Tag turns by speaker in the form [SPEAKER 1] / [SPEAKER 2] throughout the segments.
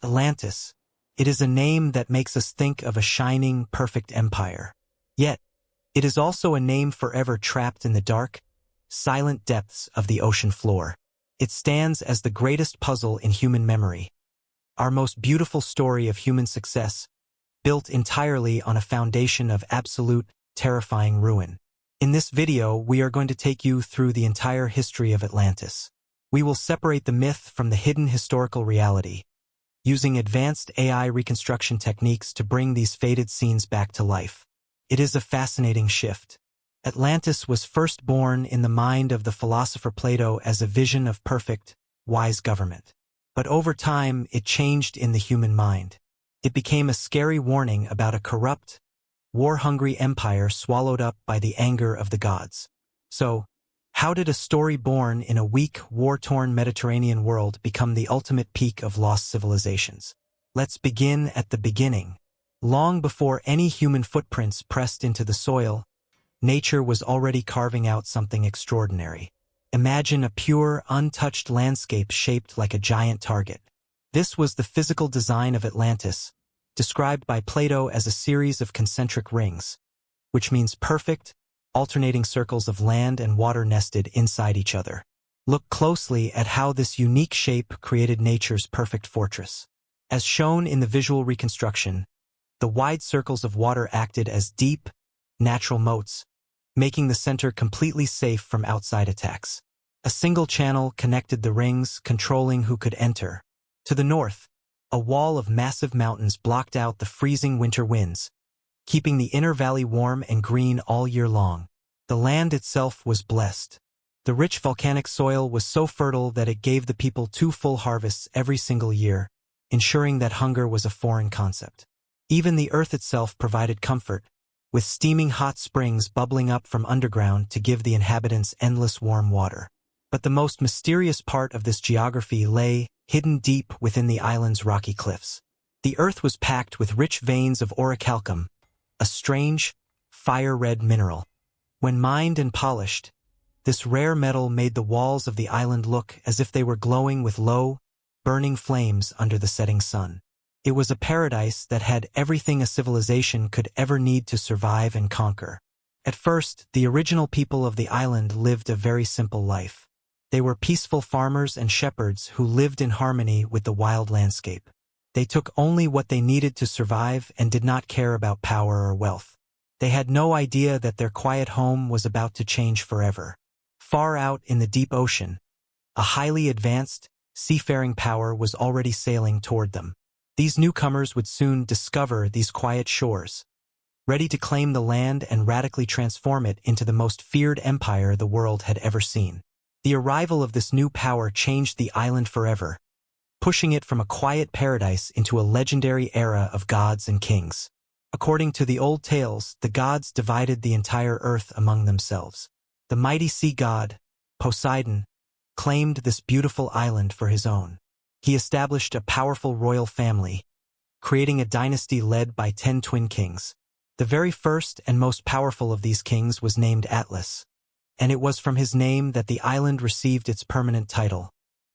[SPEAKER 1] Atlantis. It is a name that makes us think of a shining, perfect empire. Yet, it is also a name forever trapped in the dark, silent depths of the ocean floor. It stands as the greatest puzzle in human memory, our most beautiful story of human success, built entirely on a foundation of absolute, terrifying ruin. In this video, we are going to take you through the entire history of Atlantis. We will separate the myth from the hidden historical reality, using advanced AI reconstruction techniques to bring these faded scenes back to life. It is a fascinating shift. Atlantis was first born in the mind of the philosopher Plato as a vision of perfect, wise government. But over time, it changed in the human mind. It became a scary warning about a corrupt, war-hungry empire swallowed up by the anger of the gods. So, how did a story born in a weak, war-torn Mediterranean world become the ultimate peak of lost civilizations? Let's begin at the beginning. Long before any human footprints pressed into the soil, nature was already carving out something extraordinary. Imagine a pure, untouched landscape shaped like a giant target. This was the physical design of Atlantis, described by Plato as a series of concentric rings, which means perfect, alternating circles of land and water nested inside each other. Look closely at how this unique shape created nature's perfect fortress. As shown in the visual reconstruction, the wide circles of water acted as deep, natural moats, making the center completely safe from outside attacks. A single channel connected the rings, controlling who could enter. To the north, a wall of massive mountains blocked out the freezing winter winds, keeping the inner valley warm and green all year long. The land itself was blessed. The rich volcanic soil was so fertile that it gave the people 2 full harvests every single year, ensuring that hunger was a foreign concept. Even the earth itself provided comfort, with steaming hot springs bubbling up from underground to give the inhabitants endless warm water. But the most mysterious part of this geography lay hidden deep within the island's rocky cliffs. The earth was packed with rich veins of orichalcum, a strange, fire-red mineral. When mined and polished, this rare metal made the walls of the island look as if they were glowing with low, burning flames under the setting sun. It was a paradise that had everything a civilization could ever need to survive and conquer. At first, the original people of the island lived a very simple life. They were peaceful farmers and shepherds who lived in harmony with the wild landscape. They took only what they needed to survive and did not care about power or wealth. They had no idea that their quiet home was about to change forever. Far out in the deep ocean, a highly advanced, seafaring power was already sailing toward them. These newcomers would soon discover these quiet shores, ready to claim the land and radically transform it into the most feared empire the world had ever seen. The arrival of this new power changed the island forever, pushing it from a quiet paradise into a legendary era of gods and kings. According to the old tales, the gods divided the entire earth among themselves. The mighty sea god, Poseidon, claimed this beautiful island for his own. He established a powerful royal family, creating a dynasty led by 10 twin kings. The very first and most powerful of these kings was named Atlas, and it was from his name that the island received its permanent title,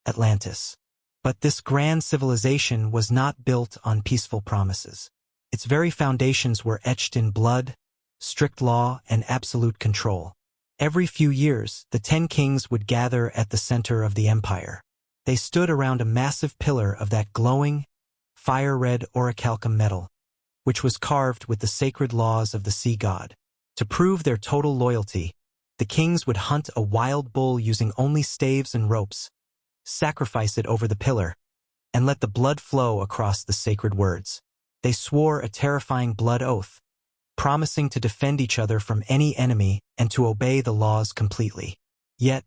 [SPEAKER 1] Atlantis. But this grand civilization was not built on peaceful promises. Its very foundations were etched in blood, strict law, and absolute control. Every few years, the 10 kings would gather at the center of the empire. They stood around a massive pillar of that glowing, fire-red orichalcum metal, which was carved with the sacred laws of the sea god. To prove their total loyalty, the kings would hunt a wild bull using only staves and ropes, sacrifice it over the pillar, and let the blood flow across the sacred words. They swore a terrifying blood oath, promising to defend each other from any enemy and to obey the laws completely. Yet,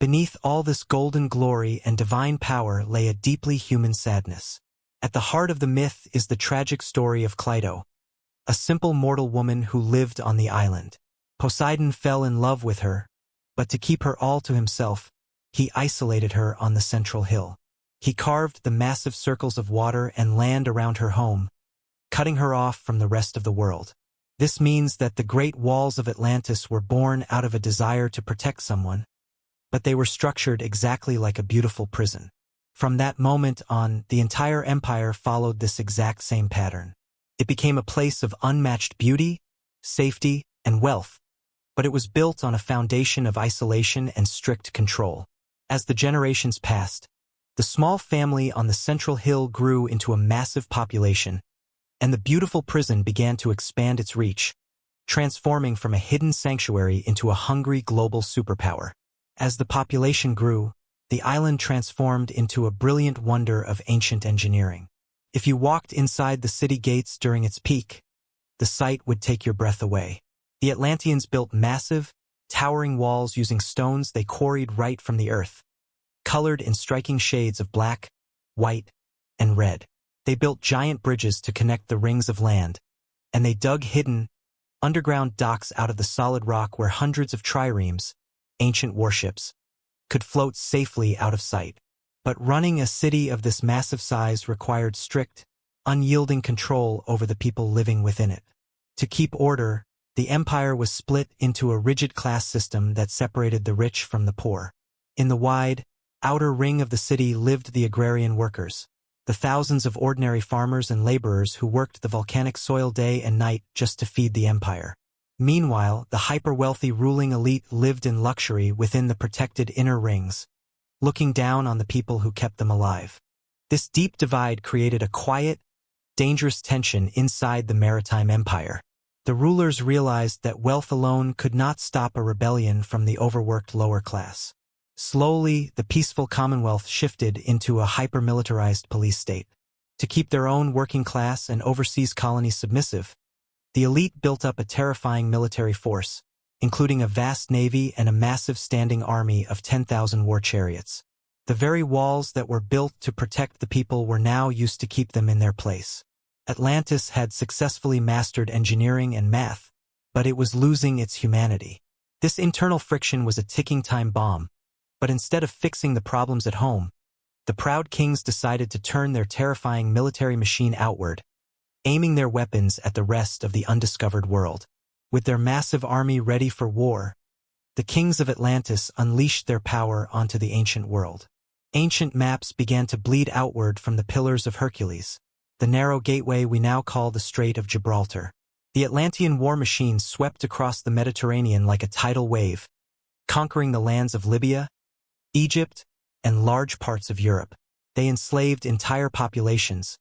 [SPEAKER 1] beneath all this golden glory and divine power lay a deeply human sadness. At the heart of the myth is the tragic story of Plato, a simple mortal woman who lived on the island. Poseidon fell in love with her, but to keep her all to himself, he isolated her on the central hill. He carved the massive circles of water and land around her home, cutting her off from the rest of the world. This means that the great walls of Atlantis were born out of a desire to protect someone, but they were structured exactly like a beautiful prison. From that moment on, the entire empire followed this exact same pattern. It became a place of unmatched beauty, safety, and wealth, but it was built on a foundation of isolation and strict control. As the generations passed, the small family on the central hill grew into a massive population, and the beautiful prison began to expand its reach, transforming from a hidden sanctuary into a hungry global superpower. As the population grew, the island transformed into a brilliant wonder of ancient engineering. If you walked inside the city gates during its peak, the sight would take your breath away. The Atlanteans built massive, towering walls using stones they quarried right from the earth, colored in striking shades of black, white, and red. They built giant bridges to connect the rings of land, and they dug hidden, underground docks out of the solid rock where hundreds of triremes, ancient warships, could float safely out of sight. But running a city of this massive size required strict, unyielding control over the people living within it. To keep order, the empire was split into a rigid class system that separated the rich from the poor. In the wide, outer ring of the city lived the agrarian workers, the thousands of ordinary farmers and laborers who worked the volcanic soil day and night just to feed the empire. Meanwhile, the hyper-wealthy ruling elite lived in luxury within the protected inner rings, looking down on the people who kept them alive. This deep divide created a quiet, dangerous tension inside the maritime empire. The rulers realized that wealth alone could not stop a rebellion from the overworked lower class. Slowly, the peaceful Commonwealth shifted into a hyper-militarized police state. To keep their own working class and overseas colonies submissive, the elite built up a terrifying military force, including a vast navy and a massive standing army of 10,000 war chariots. The very walls that were built to protect the people were now used to keep them in their place. Atlantis had successfully mastered engineering and math, but it was losing its humanity. This internal friction was a ticking time bomb, but instead of fixing the problems at home, the proud kings decided to turn their terrifying military machine outward, aiming their weapons at the rest of the undiscovered world. With their massive army ready for war, the kings of Atlantis unleashed their power onto the ancient world. Ancient maps began to bleed outward from the Pillars of Hercules, the narrow gateway we now call the Strait of Gibraltar. The Atlantean war machine swept across the Mediterranean like a tidal wave, conquering the lands of Libya, Egypt, and large parts of Europe. They enslaved entire populations,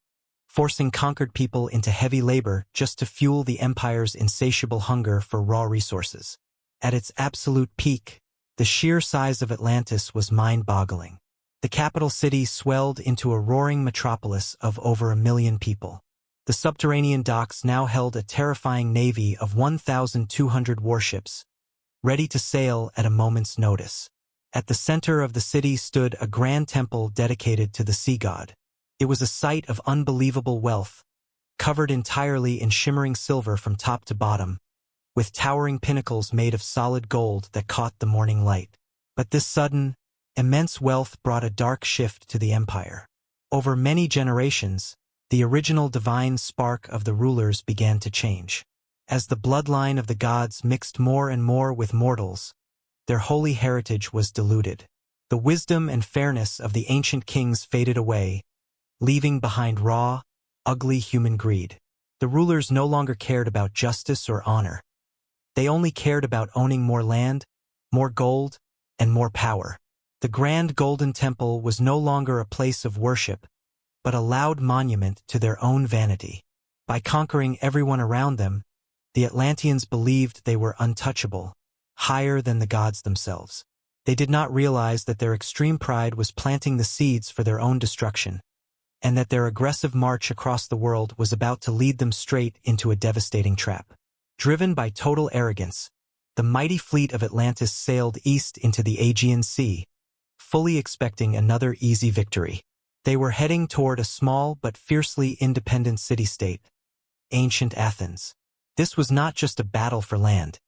[SPEAKER 1] forcing conquered people into heavy labor just to fuel the empire's insatiable hunger for raw resources. At its absolute peak, the sheer size of Atlantis was mind-boggling. The capital city swelled into a roaring metropolis of over 1 million people. The subterranean docks now held a terrifying navy of 1,200 warships, ready to sail at a moment's notice. At the center of the city stood a grand temple dedicated to the sea god. It was a sight of unbelievable wealth, covered entirely in shimmering silver from top to bottom, with towering pinnacles made of solid gold that caught the morning light. But this sudden, immense wealth brought a dark shift to the empire. Over many generations, the original divine spark of the rulers began to change. As the bloodline of the gods mixed more and more with mortals, their holy heritage was diluted. The wisdom and fairness of the ancient kings faded away, leaving behind raw, ugly human greed. The rulers no longer cared about justice or honor. They only cared about owning more land, more gold, and more power. The grand golden temple was no longer a place of worship, but a loud monument to their own vanity. By conquering everyone around them, the Atlanteans believed they were untouchable, higher than the gods themselves. They did not realize that their extreme pride was planting the seeds for their own destruction, and that their aggressive march across the world was about to lead them straight into a devastating trap. Driven by total arrogance, the mighty fleet of Atlantis sailed east into the Aegean Sea, fully expecting another easy victory. They were heading toward a small but fiercely independent city-state, ancient Athens. This was not just a battle for land.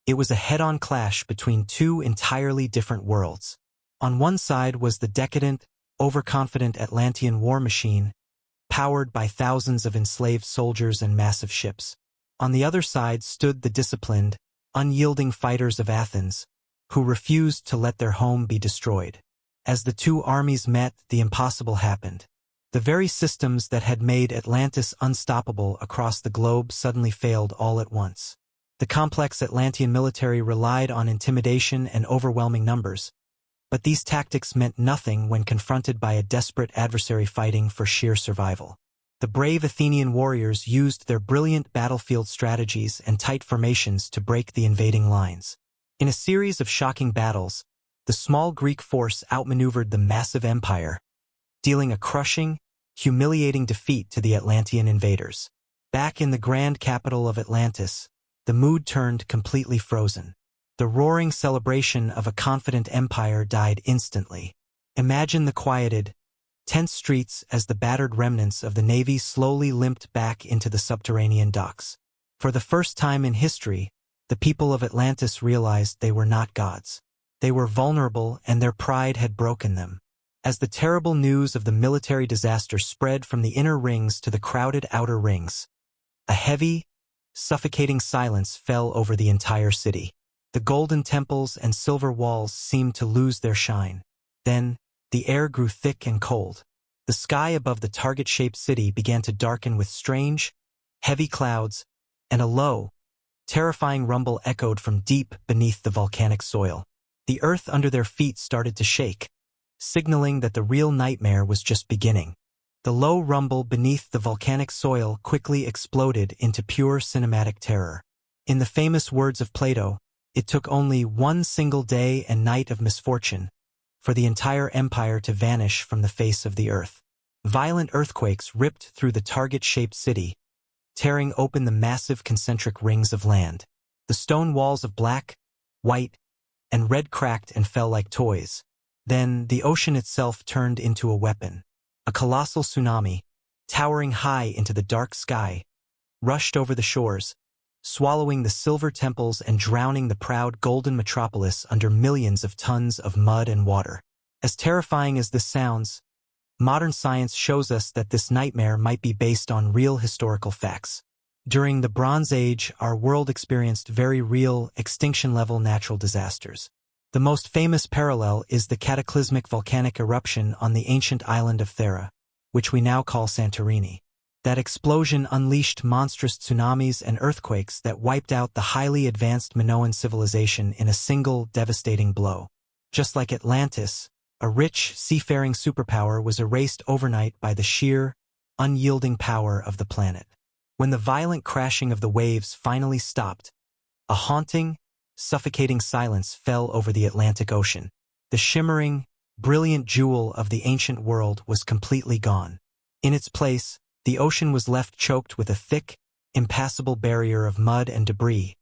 [SPEAKER 1] It was a head-on clash between two entirely different worlds. On one side was the decadent, overconfident Atlantean war machine, powered by thousands of enslaved soldiers and massive ships. On the other side stood the disciplined, unyielding fighters of Athens, who refused to let their home be destroyed. As the two armies met, the impossible happened. The very systems that had made Atlantis unstoppable across the globe suddenly failed all at once. The complex Atlantean military relied on intimidation and overwhelming numbers, but these tactics meant nothing when confronted by a desperate adversary fighting for sheer survival. The brave Athenian warriors used their brilliant battlefield strategies and tight formations to break the invading lines. In a series of shocking battles, the small Greek force outmaneuvered the massive empire, dealing a crushing, humiliating defeat to the Atlantean invaders. Back in the grand capital of Atlantis, the mood turned completely frozen. The roaring celebration of a confident empire died instantly. Imagine the quieted, tense streets as the battered remnants of the navy slowly limped back into the subterranean docks. For the first time in history, the people of Atlantis realized they were not gods. They were vulnerable, and their pride had broken them. As the terrible news of the military disaster spread from the inner rings to the crowded outer rings, a heavy, suffocating silence fell over the entire city. The golden temples and silver walls seemed to lose their shine. Then, the air grew thick and cold. The sky above the target-shaped city began to darken with strange, heavy clouds, and a low, terrifying rumble echoed from deep beneath the volcanic soil. The earth under their feet started to shake, signaling that the real nightmare was just beginning. The low rumble beneath the volcanic soil quickly exploded into pure cinematic terror. In the famous words of Plato, it took only one single day and night of misfortune for the entire empire to vanish from the face of the earth. Violent earthquakes ripped through the target-shaped city, tearing open the massive concentric rings of land. The stone walls of black, white, and red cracked and fell like toys. Then the ocean itself turned into a weapon. A colossal tsunami, towering high into the dark sky, rushed over the shores, swallowing the silver temples and drowning the proud golden metropolis under millions of tons of mud and water. As terrifying as this sounds, modern science shows us that this nightmare might be based on real historical facts. During the Bronze Age, our world experienced very real, extinction-level natural disasters. The most famous parallel is the cataclysmic volcanic eruption on the ancient island of Thera, which we now call Santorini. That explosion unleashed monstrous tsunamis and earthquakes that wiped out the highly advanced Minoan civilization in a single devastating blow. Just like Atlantis, a rich, seafaring superpower was erased overnight by the sheer, unyielding power of the planet. When the violent crashing of the waves finally stopped, a haunting, suffocating silence fell over the Atlantic Ocean. The shimmering, brilliant jewel of the ancient world was completely gone. In its place, the ocean was left choked with a thick, impassable barrier of mud and debris,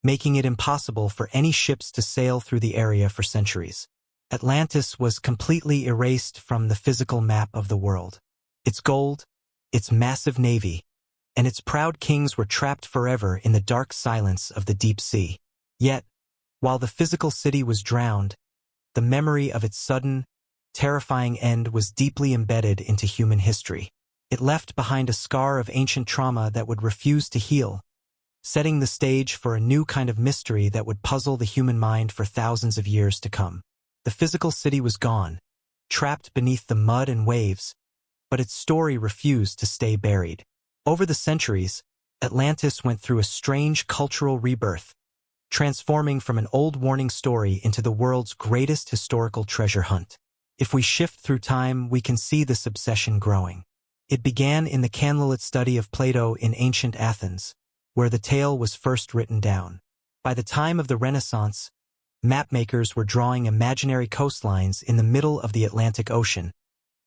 [SPEAKER 1] making it impossible for any ships to sail through the area for centuries. Atlantis was completely erased from the physical map of the world. Its gold, its massive navy, and its proud kings were trapped forever in the dark silence of the deep sea. Yet, while the physical city was drowned, the memory of its sudden, terrifying end was deeply embedded into human history. It left behind a scar of ancient trauma that would refuse to heal, setting the stage for a new kind of mystery that would puzzle the human mind for thousands of years to come. The physical city was gone, trapped beneath the mud and waves, but its story refused to stay buried. Over the centuries, Atlantis went through a strange cultural rebirth, transforming from an old warning story into the world's greatest historical treasure hunt. If we shift through time, we can see this obsession growing. It began in the candlelit study of Plato in ancient Athens, where the tale was first written down. By the time of the Renaissance, mapmakers were drawing imaginary coastlines in the middle of the Atlantic Ocean,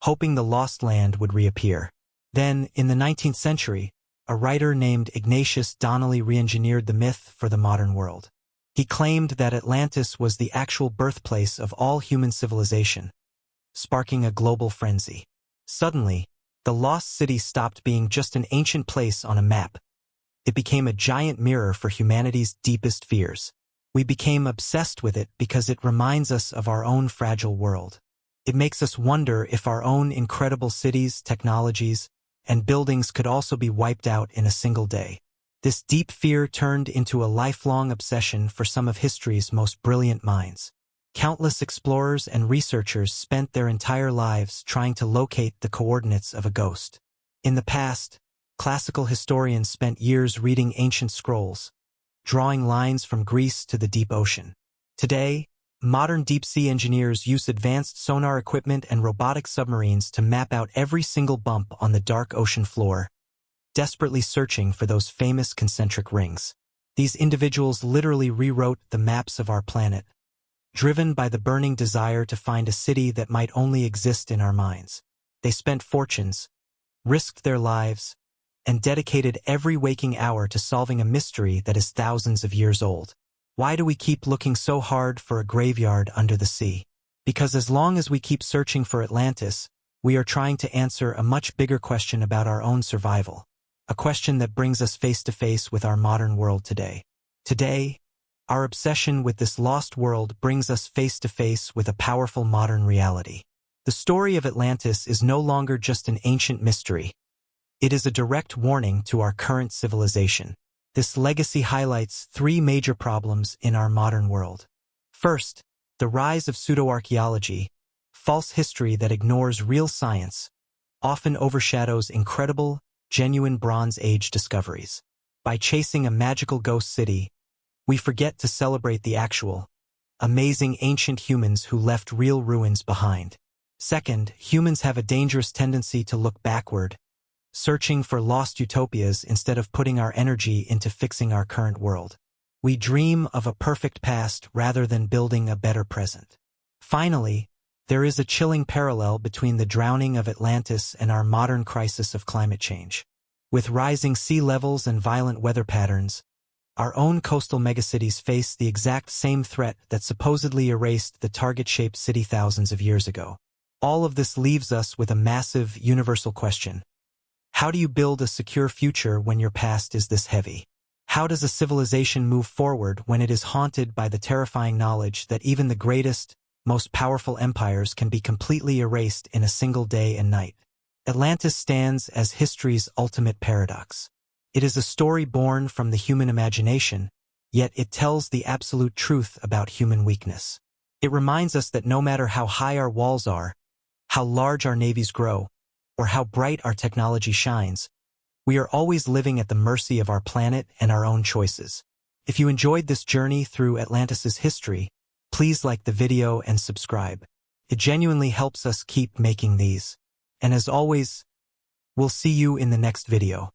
[SPEAKER 1] hoping the lost land would reappear. Then, in the 19th century, a writer named Ignatius Donnelly re-engineered the myth for the modern world. He claimed that Atlantis was the actual birthplace of all human civilization, sparking a global frenzy. Suddenly, the lost city stopped being just an ancient place on a map. It became a giant mirror for humanity's deepest fears. We became obsessed with it because it reminds us of our own fragile world. It makes us wonder if our own incredible cities, technologies, and buildings could also be wiped out in a single day. This deep fear turned into a lifelong obsession for some of history's most brilliant minds. Countless explorers and researchers spent their entire lives trying to locate the coordinates of a ghost. In the past, classical historians spent years reading ancient scrolls, drawing lines from Greece to the deep ocean. Today, modern deep-sea engineers use advanced sonar equipment and robotic submarines to map out every single bump on the dark ocean floor, desperately searching for those famous concentric rings. These individuals literally rewrote the maps of our planet, driven by the burning desire to find a city that might only exist in our minds. They spent fortunes, risked their lives, and dedicated every waking hour to solving a mystery that is thousands of years old. Why do we keep looking so hard for a graveyard under the sea? Because as long as we keep searching for Atlantis, we are trying to answer a much bigger question about our own survival. A question that brings us face to face with our modern world today. Today, our obsession with this lost world brings us face to face with a powerful modern reality. The story of Atlantis is no longer just an ancient mystery. It is a direct warning to our current civilization. This legacy highlights three major problems in our modern world. First, the rise of pseudo-archaeology, false history that ignores real science, often overshadows incredible, genuine Bronze Age discoveries. By chasing a magical ghost city, we forget to celebrate the actual, amazing ancient humans who left real ruins behind. Second, humans have a dangerous tendency to look backward, searching for lost utopias instead of putting our energy into fixing our current world. We dream of a perfect past rather than building a better present. Finally, there is a chilling parallel between the drowning of Atlantis and our modern crisis of climate change. With rising sea levels and violent weather patterns, our own coastal megacities face the exact same threat that supposedly erased the target-shaped city thousands of years ago. All of this leaves us with a massive, universal question. How do you build a secure future when your past is this heavy? How does a civilization move forward when it is haunted by the terrifying knowledge that even the greatest, most powerful empires can be completely erased in a single day and night? Atlantis stands as history's ultimate paradox. It is a story born from the human imagination, yet it tells the absolute truth about human weakness. It reminds us that no matter how high our walls are, how large our navies grow, or how bright our technology shines, we are always living at the mercy of our planet and our own choices. If you enjoyed this journey through Atlantis's history, please like the video and subscribe. It genuinely helps us keep making these. And as always, we'll see you in the next video.